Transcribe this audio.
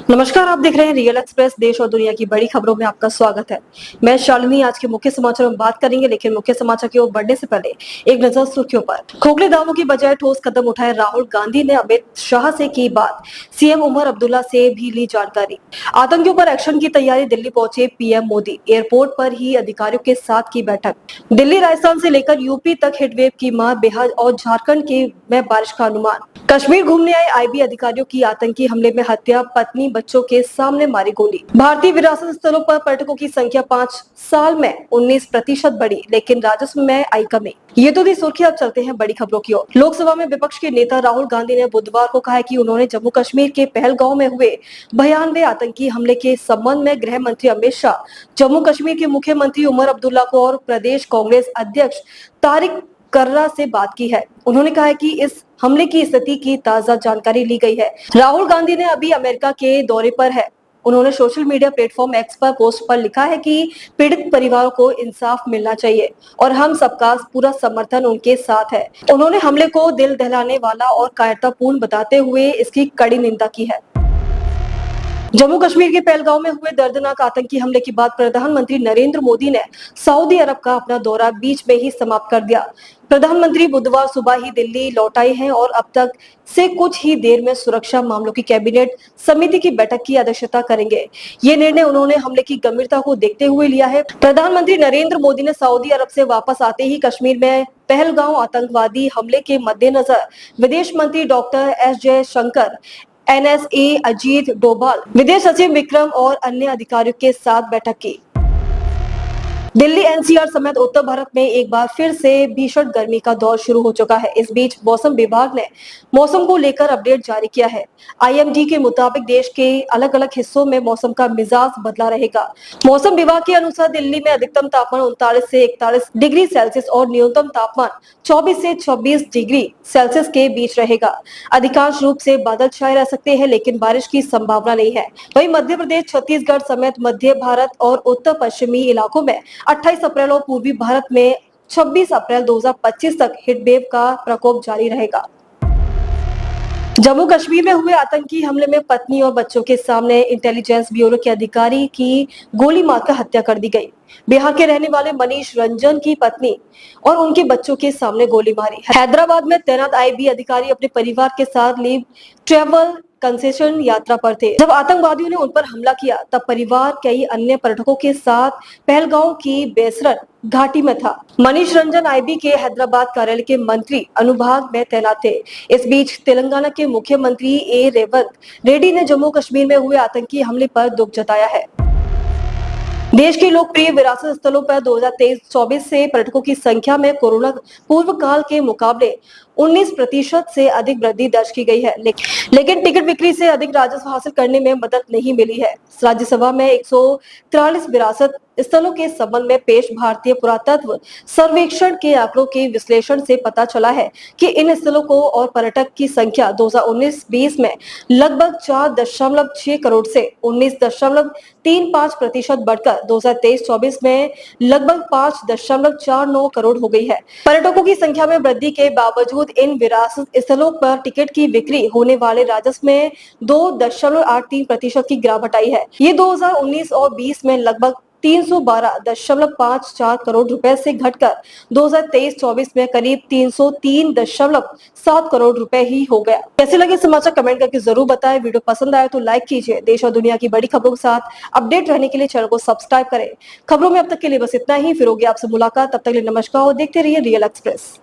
नमस्कार, आप देख रहे हैं रियल एक्सप्रेस। देश और दुनिया की बड़ी खबरों में आपका स्वागत है। मैं शालिनी। आज के मुख्य समाचारों में बात करेंगे, लेकिन मुख्य समाचार की ओर बढ़ने से पहले एक नजर सुर्खियों पर। खोखले दावों की बजाय ठोस कदम उठाए राहुल गांधी ने अमित शाह से की बात। सीएम उमर अब्दुल्ला से भी ली जानकारी। आतंकियों पर एक्शन की तैयारी, दिल्ली पहुंचे पीएम मोदी। एयरपोर्ट पर ही अधिकारियों के साथ की बैठक। दिल्ली राजस्थान से लेकर यूपी तक हिटवेव की मार, बिहार और झारखंड के में बारिश का अनुमान। कश्मीर घूमने आए आईबी अधिकारियों की आतंकी हमले में हत्या, पत्नी बच्चों के सामने मारी गोली। भारतीय विरासत स्थलों पर पर्यटकों की संख्या 5 साल में 19% बढ़ी, लेकिन राजस्व में आई कमी। ये तो थी सुर्खी। अब चलते हैं बड़ी खबरों की ओर। लोकसभा में विपक्ष के नेता राहुल गांधी ने बुधवार को कहा कि उन्होंने जम्मू कश्मीर के पहलगांव में हुए भयानक आतंकी हमले के संबंध में गृह मंत्री अमित शाह, जम्मू कश्मीर के मुख्यमंत्री उमर अब्दुल्ला को और प्रदेश कांग्रेस अध्यक्ष तारिक कर्रा से बात की है। उन्होंने कहा है कि इस हमले की स्थिति की ताजा जानकारी ली गई है। राहुल गांधी ने अभी अमेरिका के दौरे पर है। उन्होंने सोशल मीडिया प्लेटफॉर्म एक्स पर पोस्ट पर लिखा है कि पीड़ित परिवारों को इंसाफ मिलना चाहिए और हम सबका पूरा समर्थन उनके साथ है। उन्होंने हमले को दिल दहलाने वाला और कायरतापूर्ण बताते हुए इसकी कड़ी निंदा की है। जम्मू कश्मीर के पहलगांव में हुए दर्दनाक आतंकी हमले के बाद प्रधानमंत्री नरेंद्र मोदी ने सऊदी अरब का अपना दौरा बीच में ही समाप्त कर दिया। प्रधानमंत्री बुधवार सुबह ही दिल्ली लौट आए हैं और अब तक से कुछ ही देर में सुरक्षा मामलों की कैबिनेट समिति की बैठक की अध्यक्षता करेंगे। ये निर्णय उन्होंने हमले की गंभीरता को देखते हुए लिया है। प्रधानमंत्री नरेंद्र मोदी ने सऊदी अरब से वापस आते ही कश्मीर में पहलगांव आतंकवादी हमले के मद्देनजर विदेश मंत्री doctor S Jaishankar, NSA Ajit Doval, विदेश सचिव विक्रम और अन्य अधिकारियों के साथ बैठक की। दिल्ली एनसीआर समेत उत्तर भारत में एक बार फिर से भीषण गर्मी का दौर शुरू हो चुका है। इस बीच मौसम विभाग ने मौसम को लेकर अपडेट जारी किया है। आईएमडी के मुताबिक देश के अलग अलग हिस्सों में मौसम का मिजाज बदला रहेगा। मौसम विभाग के अनुसार दिल्ली में अधिकतम तापमान 39 से 41 डिग्री सेल्सियस और न्यूनतम तापमान 24 से 26 डिग्री सेल्सियस के बीच रहेगा। अधिकांश रूप से बादल छाए रह सकते हैं, लेकिन बारिश की संभावना नहीं है। वहीं मध्य प्रदेश, छत्तीसगढ़ समेत मध्य भारत और उत्तर पश्चिमी इलाकों में 28 अप्रैल और पूर्वी भारत में 26 अप्रैल 2025 तक हीटवेव का प्रकोप जारी रहेगा। जम्मू कश्मीर में हुए आतंकी हमले में पत्नी और बच्चों के सामने इंटेलिजेंस ब्यूरो के अधिकारी की गोली मारकर हत्या कर दी गई। बिहार के रहने वाले मनीष रंजन की पत्नी और उनके बच्चों के सामने गोली मारी। हैदराबाद में तैनात आईबी अधिकारी अपने परिवार के साथ लीव ट्रेवल कंसेशन यात्रा पर थे। जब आतंकवादियों ने उन पर हमला किया, तब परिवार कई अन्य पर्यटकों के साथ पहलगांव की बेसरन घाटी में था। मनीष रंजन आईबी के हैदराबाद कार्यालय के मंत्री अनुभाग में तैनात थे। इस बीच तेलंगाना के मुख्यमंत्री ए रेवंत रेड्डी ने जम्मू कश्मीर में हुए आतंकी हमले पर दुख जताया है। देश के लोकप्रिय विरासत स्थलों पर 2023-24 से पर्यटकों की संख्या में कोरोना पूर्व काल के मुकाबले 19% से अधिक वृद्धि दर्ज की गई है, लेकिन टिकट बिक्री से अधिक राजस्व हासिल करने में मदद नहीं मिली है। राज्यसभा में 143 विरासत स्थलों के संबंध में पेश भारतीय पुरातत्व सर्वेक्षण के आंकड़ों के विश्लेषण से पता चला है कि इन स्थलों को और पर्यटक की संख्या 2019-20 में लगभग 4.6 करोड़ से 19.35% बढ़कर 2023-24 में लगभग 5.49 करोड़ हो गई है। पर्यटकों की संख्या में वृद्धि के बावजूद इन विरासत स्थलों पर टिकट की बिक्री होने वाले राजस्व में 2.83% की गिरावट आई है। ये 2019 और 20 में लगभग 312.54 करोड़ रुपए से घटकर 2023-24 में करीब 303.7 करोड़ रुपए ही हो गया। कैसे लगे समाचार कमेंट करके जरूर बताएं। वीडियो पसंद आए तो लाइक कीजिए। देश और दुनिया की बड़ी खबरों के साथ अपडेट रहने के लिए चैनल को सब्सक्राइब करें। खबरों में अब तक के लिए बस इतना ही। फिर होगी आपसे मुलाकात। तब तक के लिए नमस्कार और देखते रहिए रियल एक्सप्रेस।